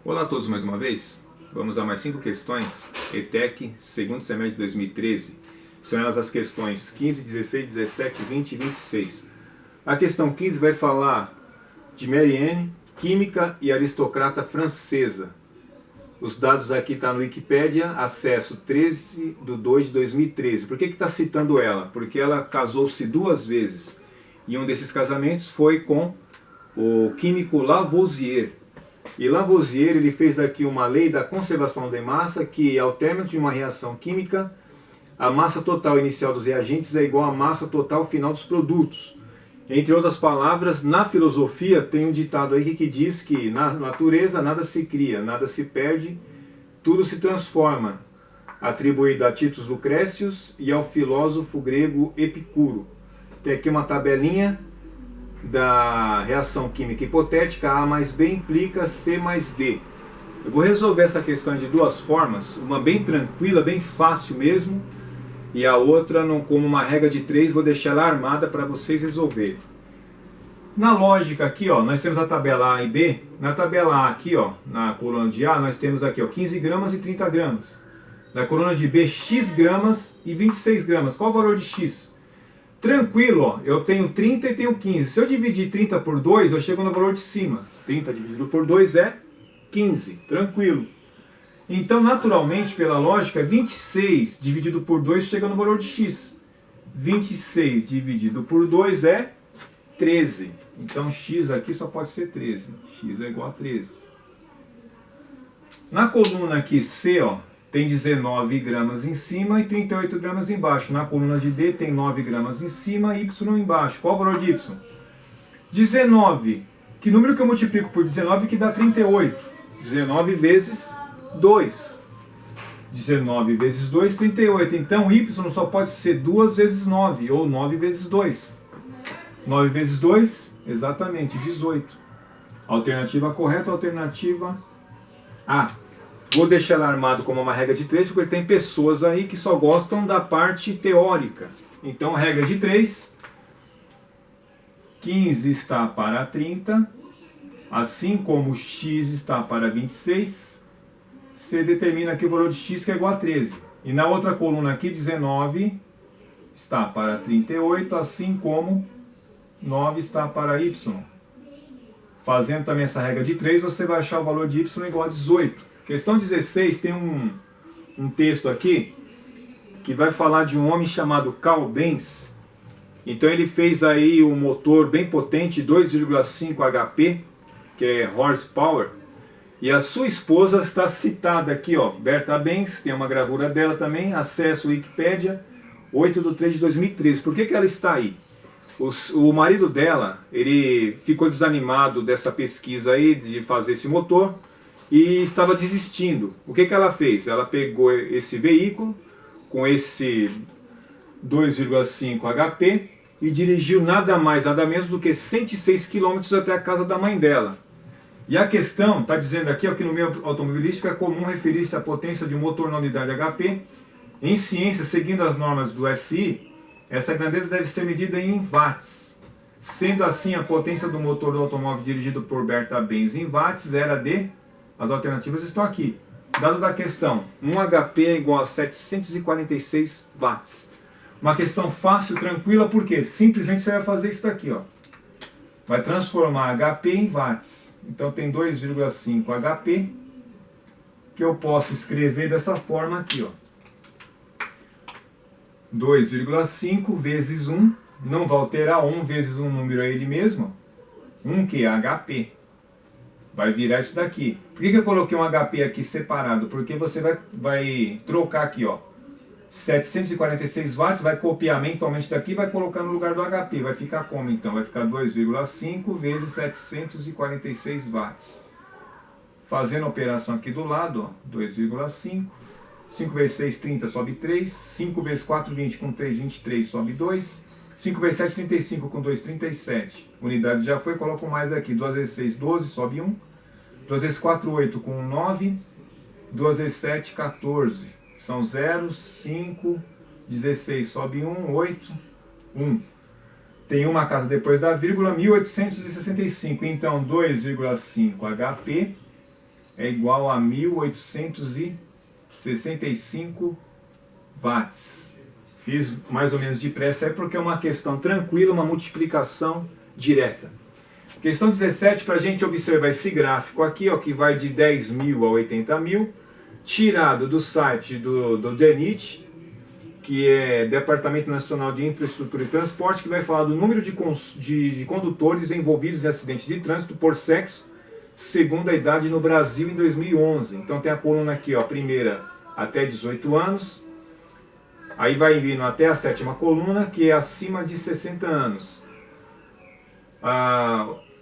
Olá a todos mais uma vez. Vamos a mais 5 questões, ETEC, segundo semestre de 2013. São elas as questões 15, 16, 17, 20 e 26. A questão 15 vai falar de Marianne, química e aristocrata francesa. Os dados aqui estão no Wikipedia, acesso 13/2/2013. Por que está citando ela? Porque ela casou-se 2 vezes. E um desses casamentos foi com o químico Lavoisier. E Lavoisier ele fez aqui uma lei da conservação de massa que, ao término de uma reação química, a massa total inicial dos reagentes é igual à massa total final dos produtos. Entre outras palavras, na filosofia tem um ditado aí que diz que na natureza nada se cria, nada se perde, tudo se transforma, atribuído a Titus Lucrécius e ao filósofo grego Epicuro. Tem aqui uma tabelinha da reação química hipotética. A mais B implica C mais D. Eu vou resolver essa questão de 2 formas, uma bem tranquila, bem fácil mesmo, e a outra, como uma regra de 3, vou deixar ela armada para vocês resolverem. Na lógica aqui, ó, nós temos a tabela A e B. Na tabela A aqui, ó, na coluna de A, nós temos aqui, ó, 15 gramas e 30 gramas. Na coluna de B, X gramas e 26 gramas. Qual o valor de X? Tranquilo, ó, eu tenho 30 e tenho 15. Se eu dividir 30 por 2, eu chego no valor de cima. 30 dividido por 2 é 15. Tranquilo. Então, naturalmente, pela lógica, 26 dividido por 2 chega no valor de X. 26 dividido por 2 é 13. Então, X aqui só pode ser 13. X é igual a 13. Na coluna aqui C, ó, tem 19 gramas em cima e 38 gramas embaixo. Na coluna de D tem 9 gramas em cima e Y embaixo. Qual o valor de Y? 19. Que número que eu multiplico por 19 que dá 38? 19 vezes 2. 19 vezes 2, 38. Então Y só pode ser 2 vezes 9, ou 9 vezes 2. 9 vezes 2, exatamente, 18. Alternativa correta, alternativa A. Vou deixar ela armado como uma regra de 3, porque tem pessoas aí que só gostam da parte teórica. Então, regra de 3. 15 está para 30, assim como X está para 26. Você determina aqui o valor de X, que é igual a 13. E na outra coluna aqui, 19 está para 38, assim como 9 está para Y. Fazendo também essa regra de 3, você vai achar o valor de Y igual a 18. Questão 16 tem um texto aqui que vai falar de um homem chamado Carl Benz. Então ele fez aí um motor bem potente, 2,5 HP, que é horsepower. E a sua esposa está citada aqui, ó, Berta Benz, tem uma gravura dela também, acesso Wikipedia, 8/3/2013. Por que ela está aí? O marido dela, ele ficou desanimado dessa pesquisa aí, de fazer esse motor, e estava desistindo. O que ela fez? Ela pegou esse veículo, com esse 2,5 HP, e dirigiu nada mais, nada menos do que 106 km até a casa da mãe dela. E a questão está dizendo aqui, ó, que no meio automobilístico é comum referir-se à potência de um motor na unidade HP. Em ciência, seguindo as normas do SI, essa grandeza deve ser medida em watts. Sendo assim, a potência do motor do automóvel dirigido por Berta Benz em watts era de... As alternativas estão aqui. Dado da questão, 1 HP é igual a 746 watts. Uma questão fácil, tranquila, porque simplesmente você vai fazer isso daqui, ó. Vai transformar HP em watts. Então tem 2,5 HP, que eu posso escrever dessa forma aqui, ó. 2,5 vezes 1, não vai alterar, 1 vezes um número é ele mesmo, 1 que é HP. Vai virar isso daqui. Por que eu coloquei um HP aqui separado? Porque você vai trocar aqui, ó, 746 watts, vai copiar mentalmente daqui e vai colocar no lugar do HP. Vai ficar como então? Vai ficar 2,5 vezes 746 watts. Fazendo a operação aqui do lado, ó, 2,5. 5 vezes 6, 30, sobe 3. 5 vezes 4, 20, com 3, 23, sobe 2. 5 vezes 7, 35, com 2, 37. Unidade já foi, coloco mais aqui. 2 vezes 6, 12, sobe 1. 2 vezes 4, 8, com 9. 2 vezes 7, 14. São 0, 5, 16, sobe 1, 8, 1. Tem uma casa depois da vírgula, 1865. Então, 2,5 HP é igual a 1865 watts. Fiz mais ou menos depressa, é porque é uma questão tranquila, uma multiplicação direta. Questão 17, para a gente observar esse gráfico aqui, ó, que vai de 10.000 a 80.000, tirado do site do DENIT, que é Departamento Nacional de Infraestrutura e Transporte, que vai falar do número de condutores envolvidos em acidentes de trânsito por sexo, segundo a idade no Brasil em 2011. Então tem a coluna aqui, ó, a primeira até 18 anos, aí vai vindo até a sétima coluna, que é acima de 60 anos.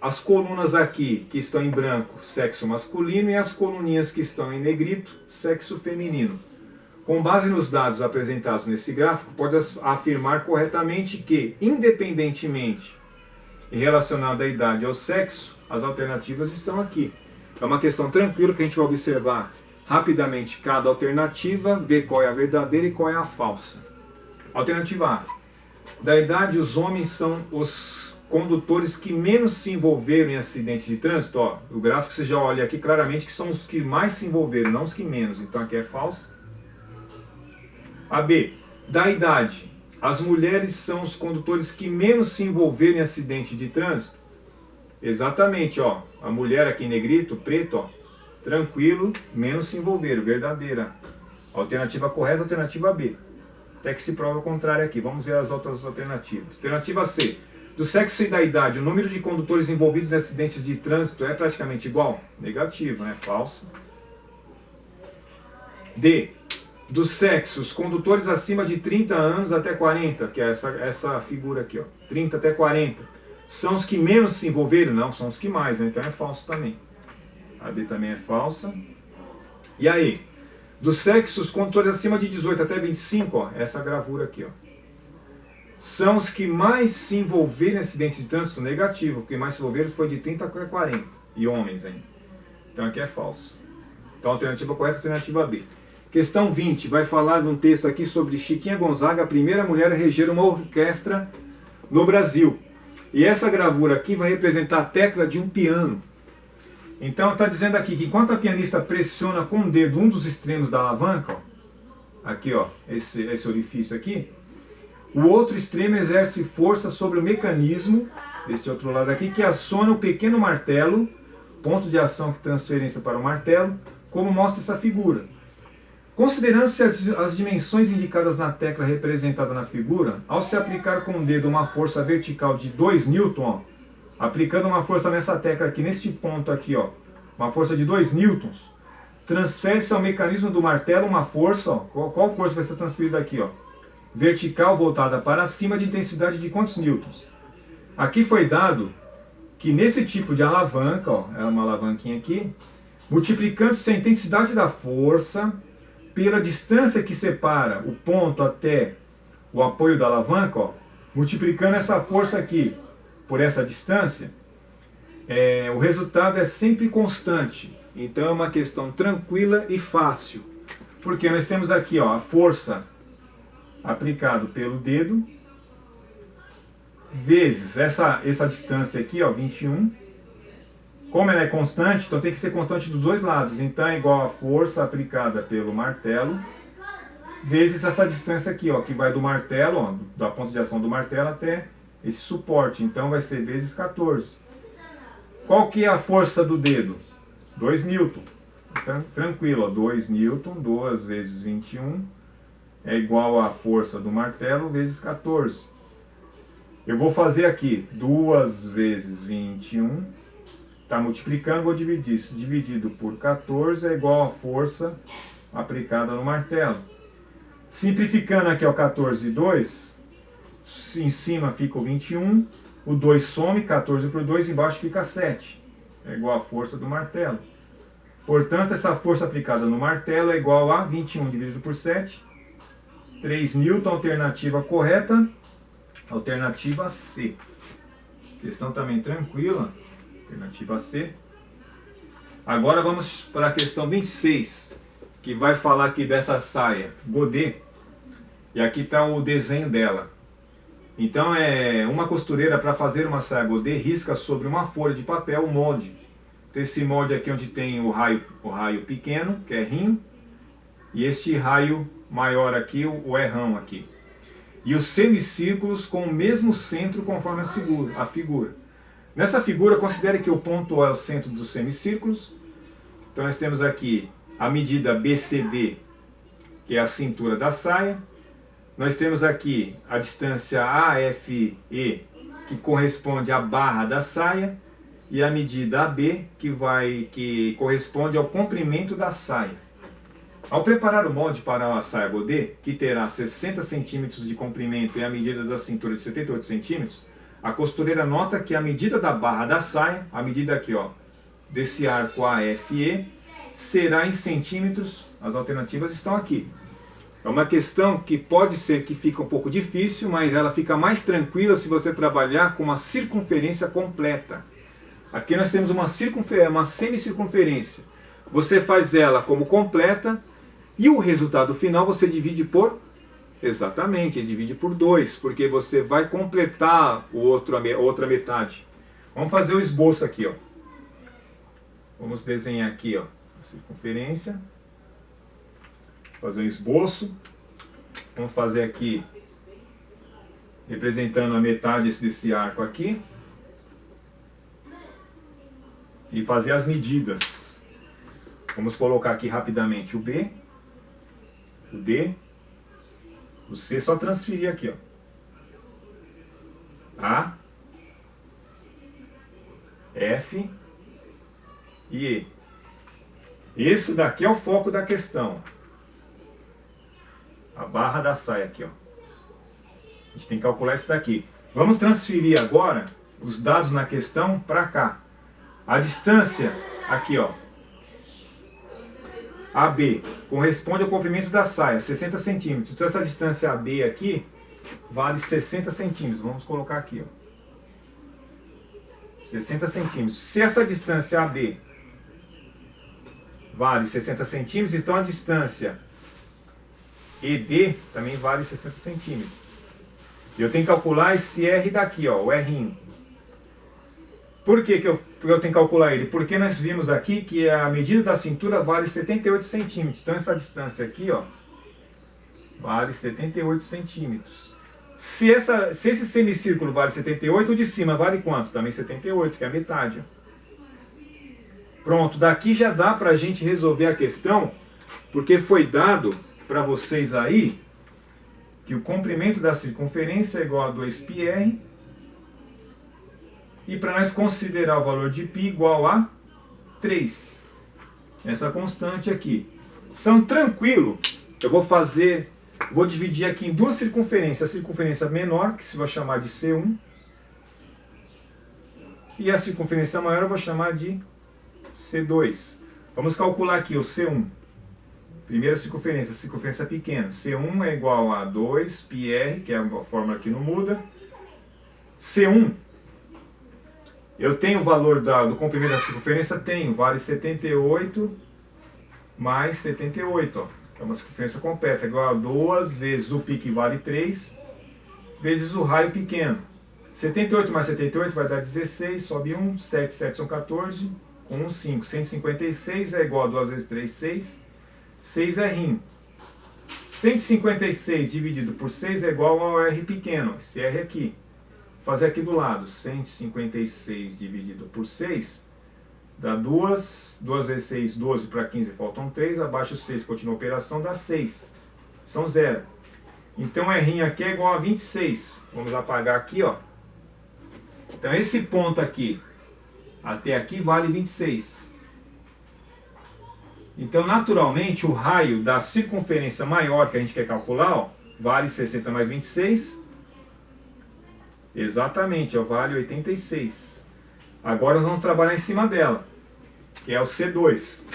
As colunas aqui, que estão em branco, sexo masculino, e as coluninhas que estão em negrito, sexo feminino. Com base nos dados apresentados nesse gráfico, pode afirmar corretamente que, independentemente e relacionado à idade e ao sexo, as alternativas estão aqui. É uma questão tranquila que a gente vai observar rapidamente cada alternativa, ver qual é a verdadeira e qual é a falsa. Alternativa A. Da idade, os homens são os condutores que menos se envolveram em acidentes de trânsito. Ó, o gráfico você já olha aqui claramente que são os que mais se envolveram, não os que menos. Então aqui é falsa. A B. Da idade, as mulheres são os condutores que menos se envolveram em acidente de trânsito. Exatamente, ó. A mulher aqui em negrito, preto, ó. Tranquilo, menos se envolveram, verdadeira. Alternativa correta, alternativa B. Até que se prova o contrário aqui. Vamos ver as outras alternativas. Alternativa C. Do sexo e da idade, o número de condutores envolvidos em acidentes de trânsito é praticamente igual? Negativo, né? Falso. D. Do sexo, os condutores acima de 30 anos até 40, que é essa figura aqui, ó. 30 até 40. São os que menos se envolveram? Não, são os que mais, né? Então é falso também. A D também é falsa. E aí? Do sexo, os condutores acima de 18 até 25, ó. Essa gravura aqui, ó. São os que mais se envolveram em acidentes de trânsito? Negativo, porque mais se envolveram foi de 30 a 40, e homens ainda. Então aqui é falso. Então alternativa correta, alternativa B. Questão 20, vai falar de um texto aqui sobre Chiquinha Gonzaga, a primeira mulher a reger uma orquestra no Brasil. E essa gravura aqui vai representar a tecla de um piano. Então está dizendo aqui que enquanto a pianista pressiona com o dedo um dos extremos da alavanca, ó, aqui ó, esse orifício aqui, o outro extremo exerce força sobre o mecanismo, deste outro lado aqui, que aciona o pequeno martelo, ponto de ação que transferência para o martelo, como mostra essa figura. Considerando-se as dimensões indicadas na tecla representada na figura, ao se aplicar com o dedo uma força vertical de 2 N, ó, aplicando uma força nessa tecla aqui, neste ponto aqui, ó, uma força de 2 N, transfere-se ao mecanismo do martelo uma força, ó, qual força vai ser transferida aqui, ó? Vertical voltada para cima de intensidade de quantos newtons? Aqui foi dado que nesse tipo de alavanca, ó, é uma alavanquinha aqui, multiplicando-se a intensidade da força pela distância que separa o ponto até o apoio da alavanca, ó, multiplicando essa força aqui por essa distância, o resultado é sempre constante. Então é uma questão tranquila e fácil, porque nós temos aqui, ó, a força aplicado pelo dedo, vezes essa distância aqui, ó, 21. Como ela é constante, então tem que ser constante dos dois lados. Então é igual a força aplicada pelo martelo, vezes essa distância aqui, ó, que vai do martelo, ó, da ponta de ação do martelo até esse suporte. Então vai ser vezes 14. Qual que é a força do dedo? 2 N. Então, tranquilo, ó, 2 N, 2 vezes 21, é igual à força do martelo vezes 14. Eu vou fazer aqui 2 vezes 21, está multiplicando, vou dividir isso. Dividido por 14 é igual à força aplicada no martelo. Simplificando aqui, ó, 14 e 2, em cima fica o 21, o 2 some, 14 por 2, embaixo fica 7. É igual à força do martelo. Portanto, essa força aplicada no martelo é igual a 21 dividido por 7, 3 N, alternativa correta, alternativa C. Questão também tranquila, alternativa C. Agora vamos para a questão 26, que vai falar aqui dessa saia godê, e aqui está o desenho dela. Então uma costureira, para fazer uma saia godê, risca sobre uma folha de papel o molde Desse molde aqui onde tem o raio pequeno, que é rim, e este raio maior aqui, o errão aqui. E os semicírculos com o mesmo centro conforme a figura. Nessa figura, considere que o ponto O é o centro dos semicírculos. Então nós temos aqui a medida BCD, que é a cintura da saia. Nós temos aqui a distância AFE, que corresponde à barra da saia. E a medida AB, que corresponde ao comprimento da saia. Ao preparar o molde para a saia godê, que terá 60 cm de comprimento e a medida da cintura de 78 cm, a costureira nota que a medida da barra da saia, a medida aqui, ó, desse arco AFE, será em centímetros. As alternativas estão aqui. É uma questão que pode ser que fique um pouco difícil, mas ela fica mais tranquila se você trabalhar com uma circunferência completa. Aqui nós temos uma semicircunferência. Você faz ela como completa e o resultado final você divide por... Exatamente, divide por 2, porque você vai completar a outra metade. Vamos fazer o esboço aqui, ó. Vamos desenhar aqui, ó, a circunferência. Fazer um esboço. Vamos fazer aqui, representando a metade desse arco aqui. E fazer as medidas. Vamos colocar aqui rapidamente o B, o D, o C, só transferir aqui, ó. A, F e E. Esse daqui é o foco da questão. A barra da saia aqui, ó. A gente tem que calcular isso daqui. Vamos transferir agora os dados na questão para cá. A distância aqui, ó, AB, corresponde ao comprimento da saia, 60 centímetros. Então essa distância AB aqui vale 60 centímetros. Vamos colocar aqui, ó, 60 centímetros. Se essa distância AB vale 60 centímetros, então a distância ED também vale 60 centímetros. Eu tenho que calcular esse R daqui, ó, o R'. Por que eu tenho que calcular ele? Porque nós vimos aqui que a medida da cintura vale 78 centímetros. Então essa distância aqui, ó, vale 78 centímetros. Se esse semicírculo vale 78, o de cima vale quanto? Também 78, que é a metade. Ó. Pronto, daqui já dá para a gente resolver a questão, porque foi dado para vocês aí que o comprimento da circunferência é igual a 2πr. E para nós considerar o valor de π igual a 3. Essa constante aqui. Então, tranquilo, eu vou dividir aqui em duas circunferências. A circunferência menor, que se vai chamar de C1. E a circunferência maior eu vou chamar de C2. Vamos calcular aqui o C1. Primeira circunferência, circunferência pequena. C1 é igual a 2πr, que é a fórmula que não muda. C1. Eu tenho o valor do comprimento da circunferência? Tenho, vale 78 mais 78, ó, que é uma circunferência completa, igual a 2 vezes o π, que vale 3, vezes o raio pequeno. 78 mais 78 vai dar 16, sobe 1, 7, 7 são 14, com 1, 5. 156 é igual a 2 vezes 3, 6, 6 é R'. 156 dividido por 6 é igual ao R pequeno, esse R aqui. Vou fazer aqui do lado, 156 dividido por 6, dá 2, 2 vezes 6, 12 para 15, faltam 3, abaixo 6, continua a operação, dá 6, são 0. Então R aqui é igual a 26, vamos apagar aqui, ó. Então esse ponto aqui, até aqui vale 26. Então naturalmente o raio da circunferência maior que a gente quer calcular, ó, vale 60 mais 26, exatamente, ó, vale 86. Agora nós vamos trabalhar em cima dela, que é o C2.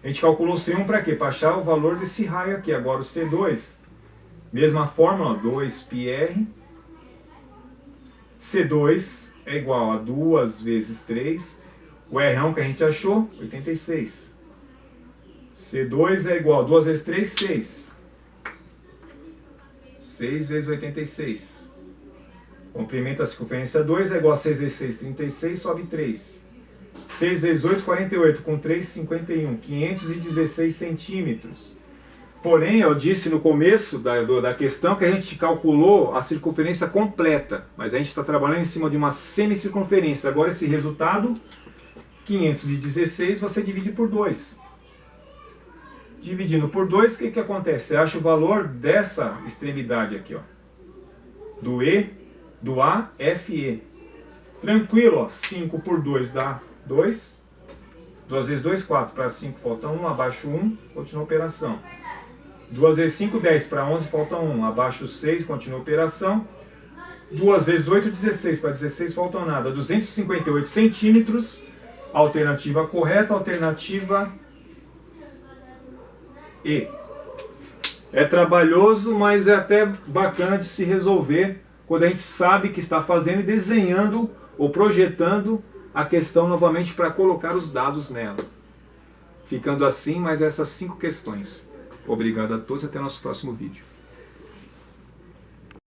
A gente calculou o C1 para quê? Para achar o valor desse raio aqui. Agora o C2, mesma fórmula, 2πr. C2 é igual a 2 vezes 3. O R que a gente achou, 86. C2 é igual a 2 vezes 3, 6. 6 vezes 86. Comprimento da circunferência 2 é igual a 6 vezes 6, 36, sobe 3. 6 vezes 8, 48, com 3, 51, 516 centímetros. Porém, eu disse no começo da questão que a gente calculou a circunferência completa, mas a gente está trabalhando em cima de uma semicircunferência. Agora esse resultado, 516, você divide por 2. Dividindo por 2, o que acontece? Você acha o valor dessa extremidade aqui, ó, do AFE. Tranquilo, ó, 5 por 2 dá 2. 2 vezes 2, 4. Para 5 falta 1, abaixo 1, continua a operação. 2 vezes 5, 10. Para 11 falta 1, abaixo 6, continua a operação. 2 vezes 8, 16. Para 16 falta nada. 258 centímetros. Alternativa correta, alternativa E. É trabalhoso, mas é até bacana de se resolver quando a gente sabe que está fazendo e desenhando ou projetando a questão novamente para colocar os dados nela. Ficando assim mais essas 5 questões. Obrigado a todos e até o nosso próximo vídeo.